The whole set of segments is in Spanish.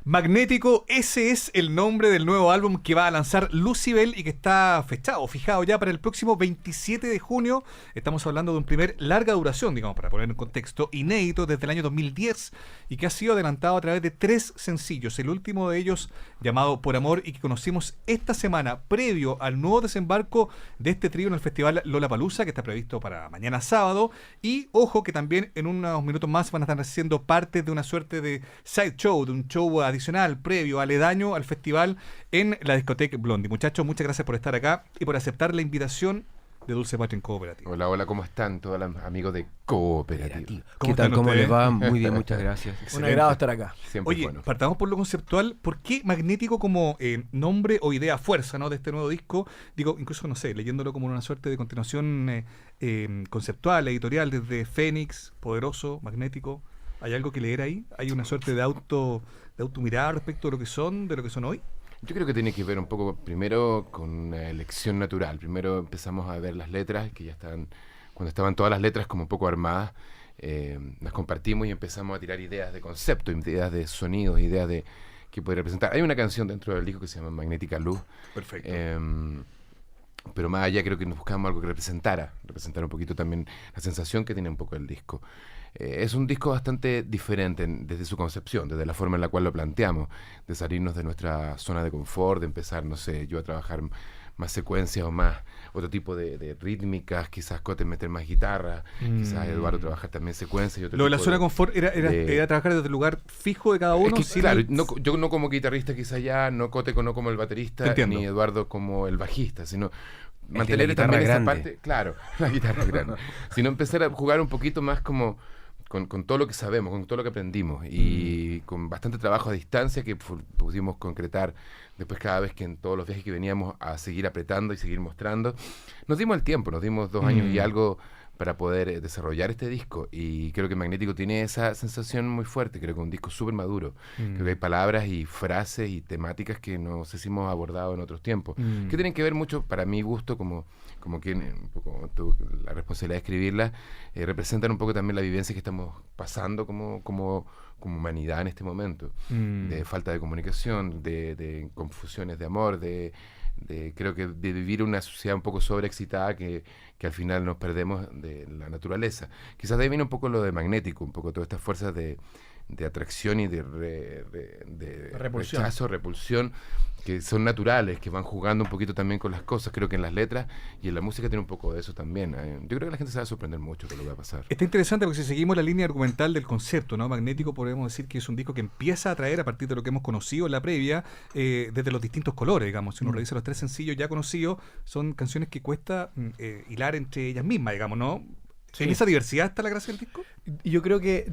Magnético, ese es el nombre del nuevo álbum que va a lanzar Lucybell y que está fijado ya para el próximo 27 de junio. Estamos hablando de un primer larga duración, digamos, para poner en contexto, inédito desde el año 2010 y que ha sido adelantado a través de 3 sencillos. El último de ellos llamado Por Amor y que conocimos esta semana previo al nuevo desembarco de este trío en el festival Lollapalooza que está previsto para mañana sábado. Y ojo que también en unos minutos más van a estar siendo parte de una suerte de side show, de un show adicional, previo, aledaño al festival en la discoteca Blondie. Muchachos, muchas gracias por estar acá y por aceptar la invitación de Dulce Patria en Cooperativa. Hola, hola, ¿cómo están todos los amigos de Cooperativa? ¿Qué tal? ¿Cómo les va? Muy bien, muchas gracias. Un agrado estar acá. Siempre Oye, bueno. partamos por lo conceptual. ¿Por qué Magnético como nombre o idea fuerza, ¿no?, de este nuevo disco? Digo, incluso, no sé, leyéndolo como una suerte de continuación conceptual, editorial, desde Fénix, Poderoso, Magnético. ¿Hay algo que leer ahí? ¿Hay una suerte de automirada respecto de lo que son hoy? Yo creo que tiene que ver un poco primero con una elección natural. Primero empezamos a ver las letras, que ya estaban, cuando estaban todas las letras como un poco armadas, las compartimos y empezamos a tirar ideas de concepto, ideas de sonidos, ideas de que podría representar. Hay una canción dentro del disco que se llama Magnética Luz. Perfecto. Pero más allá creo que nos buscamos algo que representar un poquito también la sensación que tiene un poco el disco. Es un disco bastante diferente desde su concepción, desde la forma en la cual lo planteamos, de salirnos de nuestra zona de confort, de empezar, no sé, yo a trabajar más secuencias o más otro tipo de rítmicas, quizás Cote meter más guitarra, quizás Eduardo trabajar también secuencias. Y otro Lo de la tipo zona de confort era trabajar desde el lugar fijo de cada uno. Es que, claro, yo no como guitarrista quizás ya, no Cote no como el baterista, ni Eduardo como el bajista, sino mantener también esa parte, claro, la guitarra grande, sino empezar a jugar un poquito más como con todo lo que sabemos, con todo lo que aprendimos y con bastante trabajo a distancia que pudimos concretar después cada vez que en todos los viajes que veníamos a seguir apretando y seguir mostrando. Nos dimos el tiempo, nos dimos 2 años y algo para poder desarrollar este disco y creo que Magnético tiene esa sensación muy fuerte, creo que es un disco súper maduro, creo que hay palabras y frases y temáticas que no sé si hemos abordado en otros tiempos, que tienen que ver mucho, para mi gusto, como quien un poco tuvo la responsabilidad de escribirla, representan un poco también la vivencia que estamos pasando como humanidad en este momento, de falta de comunicación, de confusiones de amor, creo que de vivir una sociedad un poco sobreexcitada que al final nos perdemos de la naturaleza. Quizás de ahí viene un poco lo de Magnético, un poco todas estas fuerzas de atracción y de repulsión. Rechazo, repulsión, que son naturales, que van jugando un poquito también con las cosas. Creo que en las letras y en la música tiene un poco de eso también. Yo creo que la gente se va a sorprender mucho con lo que va a pasar. Está interesante porque si seguimos la línea argumental del concepto, ¿no? Magnético, podemos decir que es un disco que empieza a atraer a partir de lo que hemos conocido en la previa, desde los distintos colores, digamos. Si uno revisa los 3 sencillos ya conocidos, son canciones que cuesta hilar entre ellas mismas, digamos, ¿no? Sí. ¿En esa diversidad está la gracia del disco? Yo creo que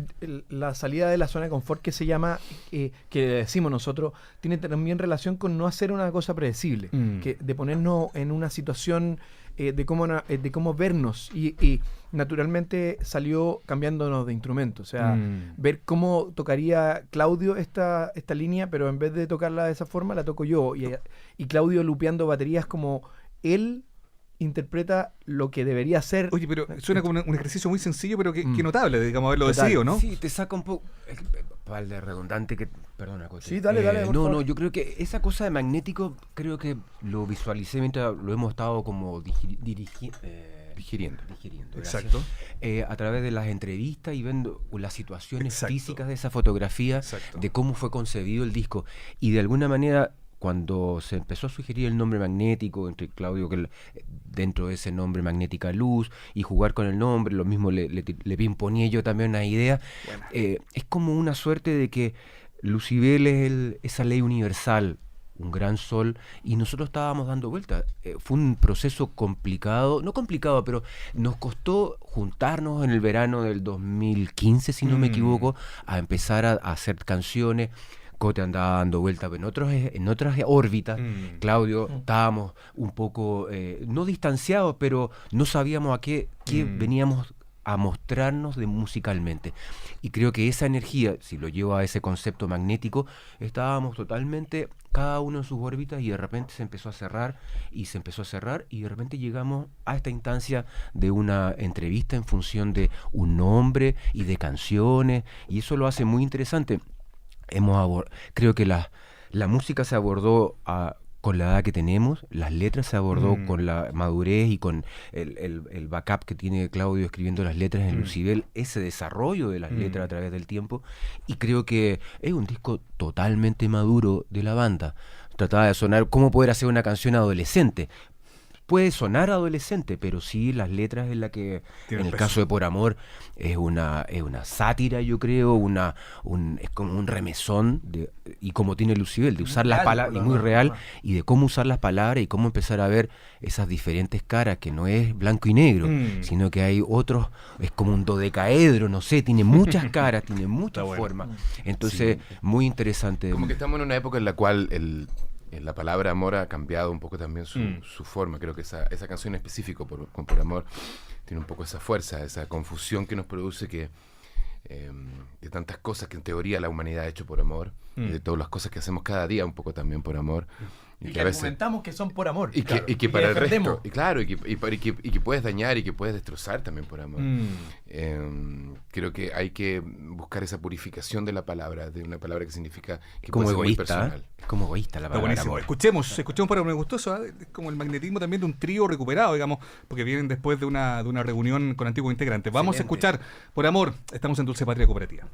la salida de la zona de confort que se llama, que decimos nosotros, tiene también relación con no hacer una cosa predecible, que de ponernos en una situación de cómo vernos y naturalmente salió cambiándonos de instrumento, o sea, ver cómo tocaría Claudio esta línea, pero en vez de tocarla de esa forma la toco yo y Claudio lupeando baterías como él interpreta lo que debería ser. Oye, pero suena como un ejercicio muy sencillo, pero que notable, digamos, haberlo decidido, ¿no? Sí, te saca un poco. Para el de redundante que. Perdona, Cote. Sí, dale, por favor. No, yo creo que esa cosa de Magnético, creo que lo visualicé mientras lo hemos estado como digiriendo. Exacto. A través de las entrevistas y viendo las situaciones Exacto. físicas de esa fotografía, Exacto. de cómo fue concebido el disco. Y de alguna manera, cuando se empezó a sugerir el nombre Magnético, entre Claudio, que dentro de ese nombre Magnética Luz, y jugar con el nombre, lo mismo le imponía yo también una idea, es como una suerte de que Lucybell es esa ley universal, un gran sol, y nosotros estábamos dando vueltas. Fue un proceso complicado, no complicado, pero nos costó juntarnos en el verano del 2015, si no me equivoco, a empezar a hacer canciones. Cote andaba dando vueltas en otras órbitas. Claudio estábamos un poco, no distanciados, pero no sabíamos a qué veníamos a mostrarnos musicalmente. Y creo que esa energía, si lo llevo a ese concepto magnético, estábamos totalmente cada uno en sus órbitas y de repente se empezó a cerrar y de repente llegamos a esta instancia de una entrevista en función de un nombre y de canciones, y eso lo hace muy interesante. creo que la música se abordó con la edad que tenemos, las letras se abordó con la madurez y con el backup que tiene Claudio escribiendo las letras en Lucibel, ese desarrollo de las letras a través del tiempo, y creo que es un disco totalmente maduro de la banda. Trataba de sonar, ¿cómo poder hacer una canción adolescente? Puede sonar adolescente, pero sí las letras en la que, en el caso de Por Amor, es una sátira, yo creo, es como un remesón, y como tiene Lucibel, de usar las palabras, y muy real, y de cómo usar las palabras y cómo empezar a ver esas diferentes caras, que no es blanco y negro, sino que hay otros, es como un dodecaedro, no sé, tiene muchas caras, tiene muchas formas. Entonces, muy interesante. Como que estamos en una época en la cual la palabra amor ha cambiado un poco también su forma. Creo que esa canción en específico, Por Amor, tiene un poco esa fuerza, esa confusión que nos produce de tantas cosas que en teoría la humanidad ha hecho por amor, y de todas las cosas que hacemos cada día un poco también por amor. Y que a veces argumentamos que son por amor. Y que para el resto, y claro, y que puedes dañar y que puedes destrozar también por amor. Creo que hay que buscar esa purificación de la palabra, de una palabra que significa que como puede ser muy egoísta, personal. como egoísta la palabra amor. Escuchemos para me gustó eso, es como el magnetismo también de un trío recuperado, digamos, porque vienen después de una reunión con antiguos integrantes. Vamos a escuchar Por Amor. Estamos en Dulce Patria Cooperativa.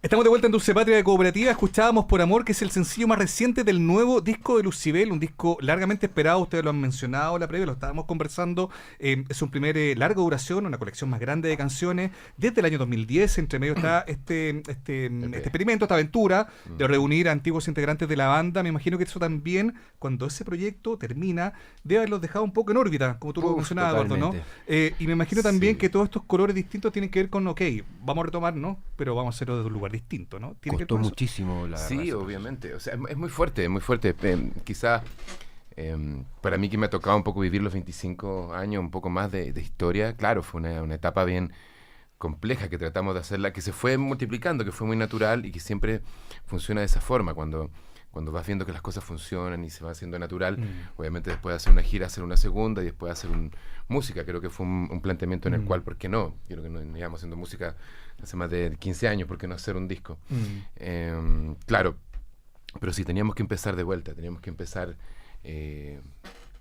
Estamos de vuelta en Dulce Patria de Cooperativa. Escuchábamos Por Amor, que es el sencillo más reciente del nuevo disco de Lucibel, un disco largamente esperado. Ustedes lo han mencionado en la previa, lo estábamos conversando. Es un primer larga duración, una colección más grande de canciones desde el año 2010. Entre medio está este experimento, esta aventura de reunir a antiguos integrantes de la banda. Me imagino que eso también, cuando ese proyecto termina, debe haberlos dejado un poco en órbita, como tú lo mencionabas, Eduardo, ¿no? Y me imagino también que todos estos colores distintos tienen que ver con, vamos a retomar, ¿no? Pero vamos a hacerlo desde un lugar distinto, ¿no? Costó muchísimo la Sí, razón. obviamente. O sea, es muy fuerte, muy fuerte. Quizás para mí, que me ha tocado un poco vivir los 25 años, un poco más de historia, claro, fue una etapa bien compleja que tratamos de hacerla, que se fue multiplicando, que fue muy natural y que siempre funciona de esa forma. Cuando vas viendo que las cosas funcionan y se va haciendo natural, obviamente después de hacer una gira, hacer una segunda y después hacer música. Creo que fue un planteamiento en el cual, ¿por qué no? Creo que no íbamos haciendo música hace más de 15 años, ¿por qué no hacer un disco? Claro, pero sí, teníamos que empezar de vuelta, teníamos que empezar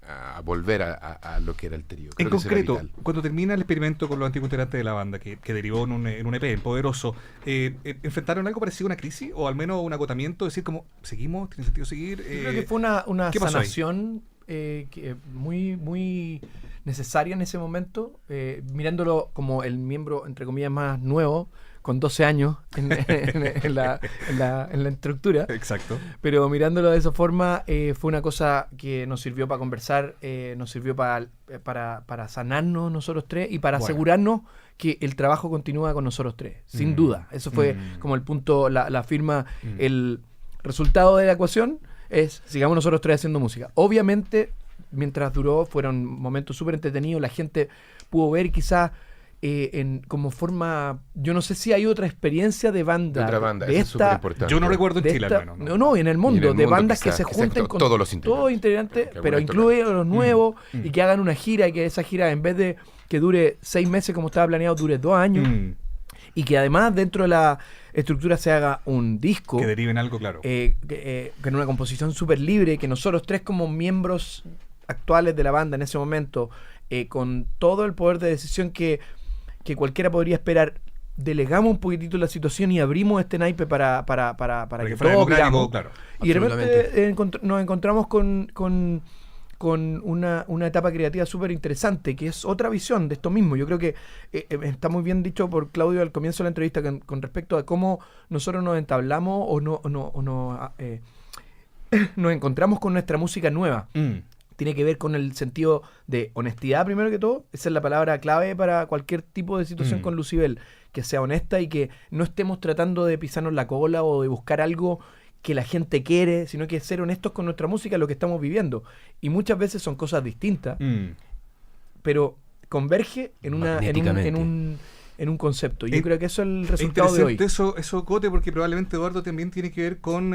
a volver a lo que era el trío. En concreto, cuando termina el experimento con los antiguos integrantes de la banda, que derivó en un EP, en Poderoso, ¿enfrentaron algo parecido a una crisis? O al menos un agotamiento, decir como, ¿seguimos? ¿Tiene sentido seguir? Yo creo que fue una sanación muy, muy necesaria en ese momento, mirándolo como el miembro, entre comillas, más nuevo, con 12 años en la estructura. Exacto. Pero mirándolo de esa forma, fue una cosa que nos sirvió para conversar, nos sirvió para sanarnos nosotros tres y para asegurarnos que el trabajo continúa con nosotros tres, sin duda. Eso fue como el punto, la firma, el resultado de la ecuación es, sigamos nosotros tres haciendo música. Obviamente, mientras duró, fueron momentos súper entretenidos, la gente pudo ver quizás como forma, yo no sé si hay otra experiencia de banda. De otra banda, de eso es súper importante. Yo no recuerdo en Chile, al menos. No, en el mundo, de bandas quizás, que se junten con todos los integrantes, pero incluye los nuevos, y que hagan una gira, y que esa gira, en vez de que dure 6 meses como estaba planeado, dure 2 años. Y que además dentro de la estructura se haga un disco. Que derive en algo, claro. Que en una composición súper libre, que nosotros tres como miembros actuales de la banda en ese momento, con todo el poder de decisión que cualquiera podría esperar, delegamos un poquitito la situación y abrimos este naipe para que todos veamos. Claro. Y de repente nos encontramos con una etapa creativa súper interesante, que es otra visión de esto mismo. Yo creo que está muy bien dicho por Claudio al comienzo de la entrevista con respecto a cómo nosotros nos entablamos o nos encontramos con nuestra música nueva. Tiene que ver con el sentido de honestidad, primero que todo. Esa es la palabra clave para cualquier tipo de situación con Lucibel, que sea honesta y que no estemos tratando de pisarnos la cola o de buscar algo que la gente quiere, sino que ser honestos con nuestra música, lo que estamos viviendo. Y muchas veces son cosas distintas, pero converge en un concepto. Y yo creo que eso es el resultado de hoy. Eso, Cote, porque probablemente, Eduardo, también tiene que ver con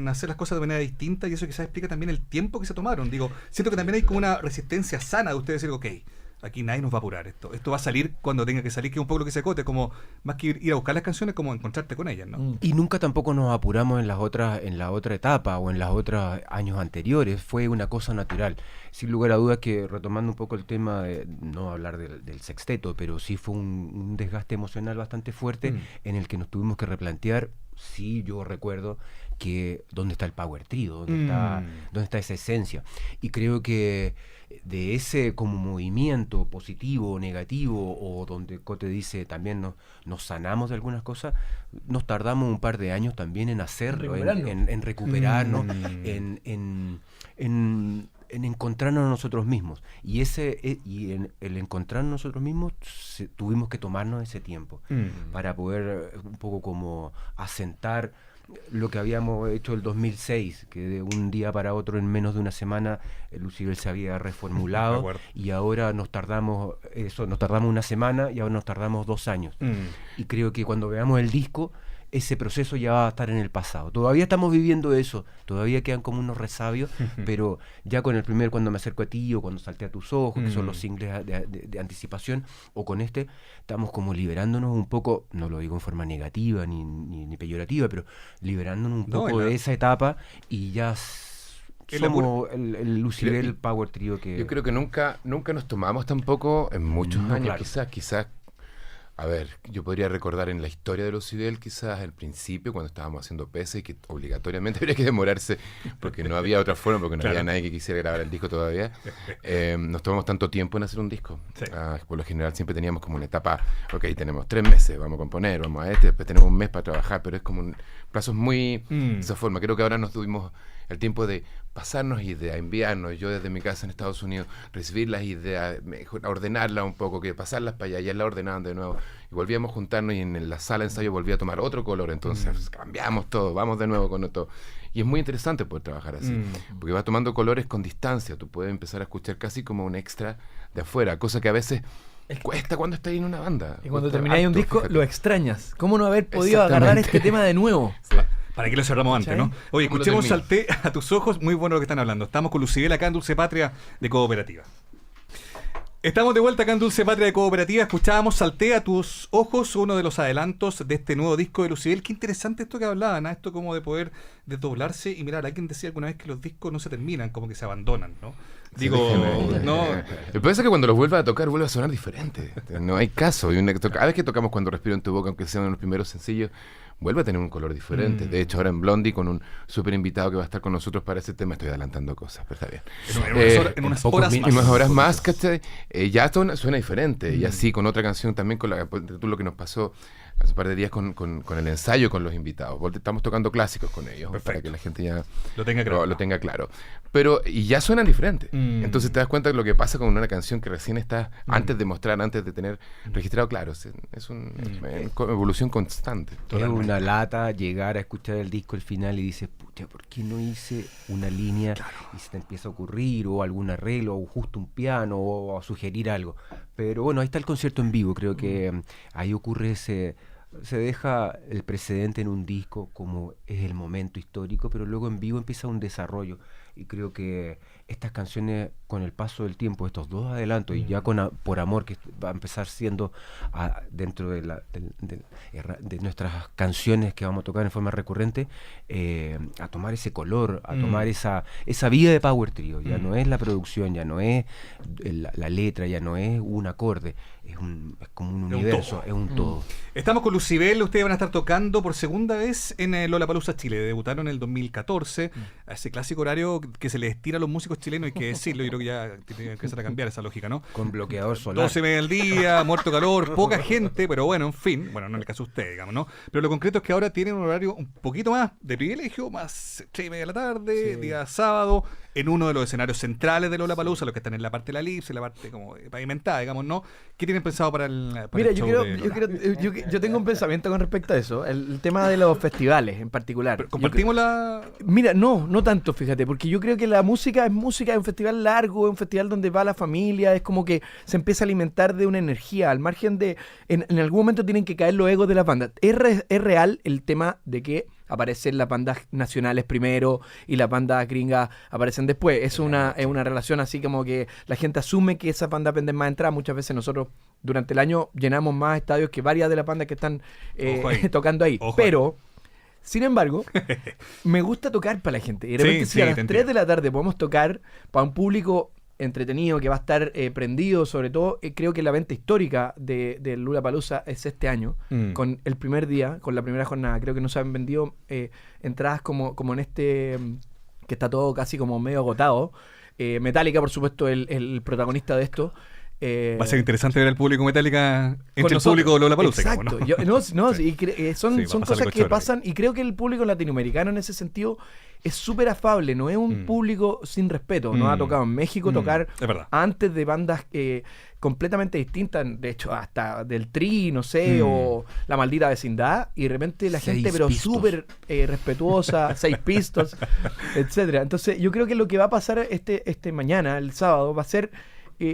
hacer las cosas de manera distinta, y eso quizás explica también el tiempo que se tomaron. Digo, siento que también hay como una resistencia sana de ustedes decir, ok, aquí nadie nos va a apurar esto. Esto va a salir cuando tenga que salir, que es un poco lo que se acote, como más que ir a buscar las canciones, como encontrarte con ellas, ¿no? Y nunca tampoco nos apuramos en la otra etapa o en los otros años anteriores. Fue una cosa natural. Sin lugar a dudas que, retomando un poco el tema de no hablar del sexteto, pero sí fue un desgaste emocional bastante fuerte en el que nos tuvimos que replantear. Sí, yo recuerdo que dónde está el Power Trio, dónde está esa esencia. Y creo que de ese como movimiento positivo o negativo, o donde Cote dice también nos sanamos de algunas cosas, nos tardamos un par de años también en hacerlo, en recuperarnos, en encontrarnos a nosotros mismos. Y en el encontrarnos a nosotros mismos tuvimos que tomarnos ese tiempo para poder un poco como asentar lo que habíamos hecho el 2006, que de un día para otro, en menos de una semana, Lucibel se había reformulado y ahora nos tardamos una semana y ahora nos tardamos 2 años. Y creo que cuando veamos el disco, ese proceso ya va a estar en el pasado. Todavía estamos viviendo eso, todavía quedan como unos resabios, pero ya con el primer Cuando me acerco a ti o Cuando salté a tus ojos, que son los singles de anticipación, o con este, estamos como liberándonos un poco, no lo digo en forma negativa ni peyorativa, pero liberándonos un poco de esa etapa y ya somos el Lucibel Power Trio que... Yo creo que nunca nos tomamos tampoco en muchos años, claro. Quizás a ver, yo podría recordar en la historia de Lucibel quizás al principio cuando estábamos haciendo PC y que obligatoriamente habría que demorarse porque no había otra forma, porque no había nadie que quisiera grabar el disco todavía. Nos tomamos tanto tiempo en hacer un disco. Por lo general siempre teníamos como una etapa, ok, tenemos 3 meses, vamos a componer, vamos a después tenemos un mes para trabajar, pero es como plazos muy de esa forma. Creo que ahora nos tuvimos el tiempo de pasarnos ideas, enviarnos, yo desde mi casa en Estados Unidos, recibir las ideas, ordenarlas un poco, que pasarlas para allá, ya las ordenaban de nuevo, y volvíamos a juntarnos y en la sala de ensayo volvía a tomar otro color, entonces cambiamos todo, vamos de nuevo con todo. Y es muy interesante poder trabajar así, porque vas tomando colores con distancia, tú puedes empezar a escuchar casi como un extra de afuera, cosa que a veces cuesta cuando estás en una banda. Y cuando termináis un disco, lo extrañas. ¿Cómo no haber podido agarrar este tema de nuevo? Sí. ¿Para qué lo cerramos antes, no? Oye, escuchemos Salté a tus ojos, muy bueno lo que están hablando. Estamos con Lucibel acá en Dulce Patria de Cooperativa. Estamos de vuelta acá en Dulce Patria de Cooperativa. Escuchábamos Salté a tus ojos, uno de los adelantos de este nuevo disco de Lucibel. Qué interesante esto que hablaban, ¿no? Esto como de poder desdoblarse y mirar, alguien decía alguna vez que los discos no se terminan, como que se abandonan, ¿no? Digo, no. Lo que pasa es que cuando los vuelvas a tocar, vuelve a sonar diferente. No hay caso. Cada vez que tocamos Cuando respiro en tu boca, aunque sean los primeros sencillos, vuelve a tener un color diferente. De hecho, ahora en Blondie, con un súper invitado que va a estar con nosotros para ese tema, estoy adelantando cosas, pero está bien. En unas horas más, ¿cachai? Ya suena diferente. Y así, con otra canción también, con lo que nos pasó hace un par de días con el ensayo con los invitados. Estamos tocando clásicos con ellos. Perfecto. Para que la gente ya lo tenga claro. Pero, y ya suenan diferentes. Entonces te das cuenta de lo que pasa con una canción que recién está antes de mostrar, antes de tener registrado. Claro, es una evolución constante. Es una lata llegar a escuchar el disco al final y dices, pucha, ¿por qué no hice una línea? Claro. Y se te empieza a ocurrir, o algún arreglo, o justo un piano, o a sugerir algo. Pero bueno, ahí está el concierto en vivo. Creo que ahí ocurre se deja el precedente en un disco como es el momento histórico, pero luego en vivo empieza un desarrollo. Y creo que estas canciones, con el paso del tiempo, estos 2 adelantos, y ya Por Amor, que va a empezar siendo dentro de nuestras canciones que vamos a tocar en forma recurrente, a tomar ese color, a tomar esa vida de Power Trio. Ya no es la producción, ya no es la letra, ya no es un acorde, es como un universo, es un todo. Estamos con Lucibel, ustedes van a estar tocando por segunda vez en Lollapalooza Chile. Debutaron en el 2014, a ese clásico horario que se les estira a los músicos chilenos, hay que decirlo. Yo creo que ya tiene que empezar a cambiar esa lógica, ¿no? Con bloqueador solar. 12:30 del día, muerto calor, poca gente, pero bueno, en fin. Bueno, no en el caso de ustedes, digamos, ¿no? Pero lo concreto es que ahora tienen un horario un poquito más de privilegio, más 3:30 de la tarde, día sábado, en uno de los escenarios centrales de Lollapalooza, los que están en la parte de la elipse, la parte como pavimentada, digamos, ¿no? ¿Qué tienen pensado para el Mira, yo tengo un pensamiento con respecto a eso, el tema de los festivales en particular. Pero ¿compartimos la...? Mira, no tanto, fíjate, porque yo creo que la música es un festival largo, es un festival donde va la familia, es como que se empieza a alimentar de una energía, al margen de... En algún momento tienen que caer los egos de las bandas. Es real el tema de que aparecen las bandas nacionales primero y las bandas gringas aparecen después. Es una relación así como que la gente asume que esas bandas venden más entradas. Muchas veces nosotros durante el año llenamos más estadios que varias de las bandas que están tocando ahí. Pero, sin embargo, me gusta tocar para la gente. Y de repente si a las 3 de la tarde podemos tocar para un público entretenido que va a estar prendido, sobre todo creo que la venta histórica de Lollapalooza es este año, con el primer día, con la primera jornada. Creo que no se han vendido entradas como en este, que está todo casi como medio agotado. Metallica, por supuesto, el protagonista de esto. Va a ser interesante ver al público Metallica entre el público de Lollapalooza. Exacto. Son cosas que pasan, y creo que el público latinoamericano en ese sentido es súper afable, no es un público sin respeto. Nos ha tocado en México tocar antes de bandas completamente distintas, de hecho hasta del Tri, no sé, o La Maldita Vecindad, y de repente la gente pero súper respetuosa, Seis Pistols, etcétera. Entonces yo creo que lo que va a pasar este mañana, el sábado, va a ser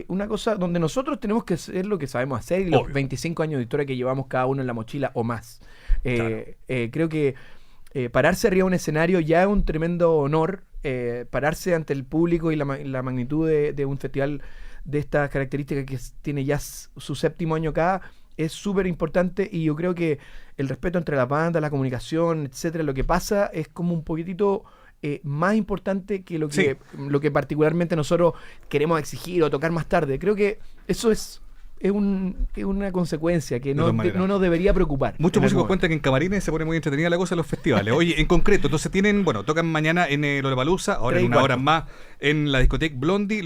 una cosa donde nosotros tenemos que hacer lo que sabemos hacer y los 25 años de historia que llevamos cada uno en la mochila o más. Creo que pararse arriba de un escenario ya es un tremendo honor. Pararse ante el público y la magnitud de un festival de estas características que tiene ya su 7º año acá es súper importante, y yo creo que el respeto entre las bandas, la comunicación, etcétera, lo que pasa es como un poquitito más importante que lo que particularmente nosotros queremos exigir o tocar más tarde. Creo que eso es una consecuencia que no nos debería preocupar. Muchos músicos cuentan que en camarines se pone muy entretenida la cosa en los festivales. Oye, en concreto, entonces tocan mañana en Lollapalooza, ahora en 1 hora más en la discoteca Blondie.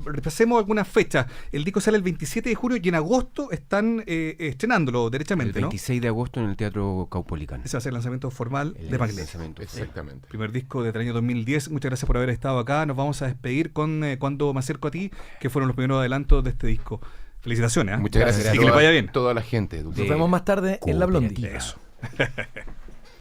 Repasemos algunas fechas. El disco sale el 27 de junio y en agosto están estrenándolo derechamente, el 26 de agosto en el Teatro Caupolicán. Ese va a ser el lanzamiento formal de Magnet. Exactamente. Primer disco del año 2010. Muchas gracias por haber estado acá. Nos vamos a despedir con Cuando me acerco a ti, que fueron los primeros adelantos de este disco. Felicitaciones. Muchas gracias. Y que les vaya bien. Toda la gente. Nos vemos más tarde en la Blondie. Eso.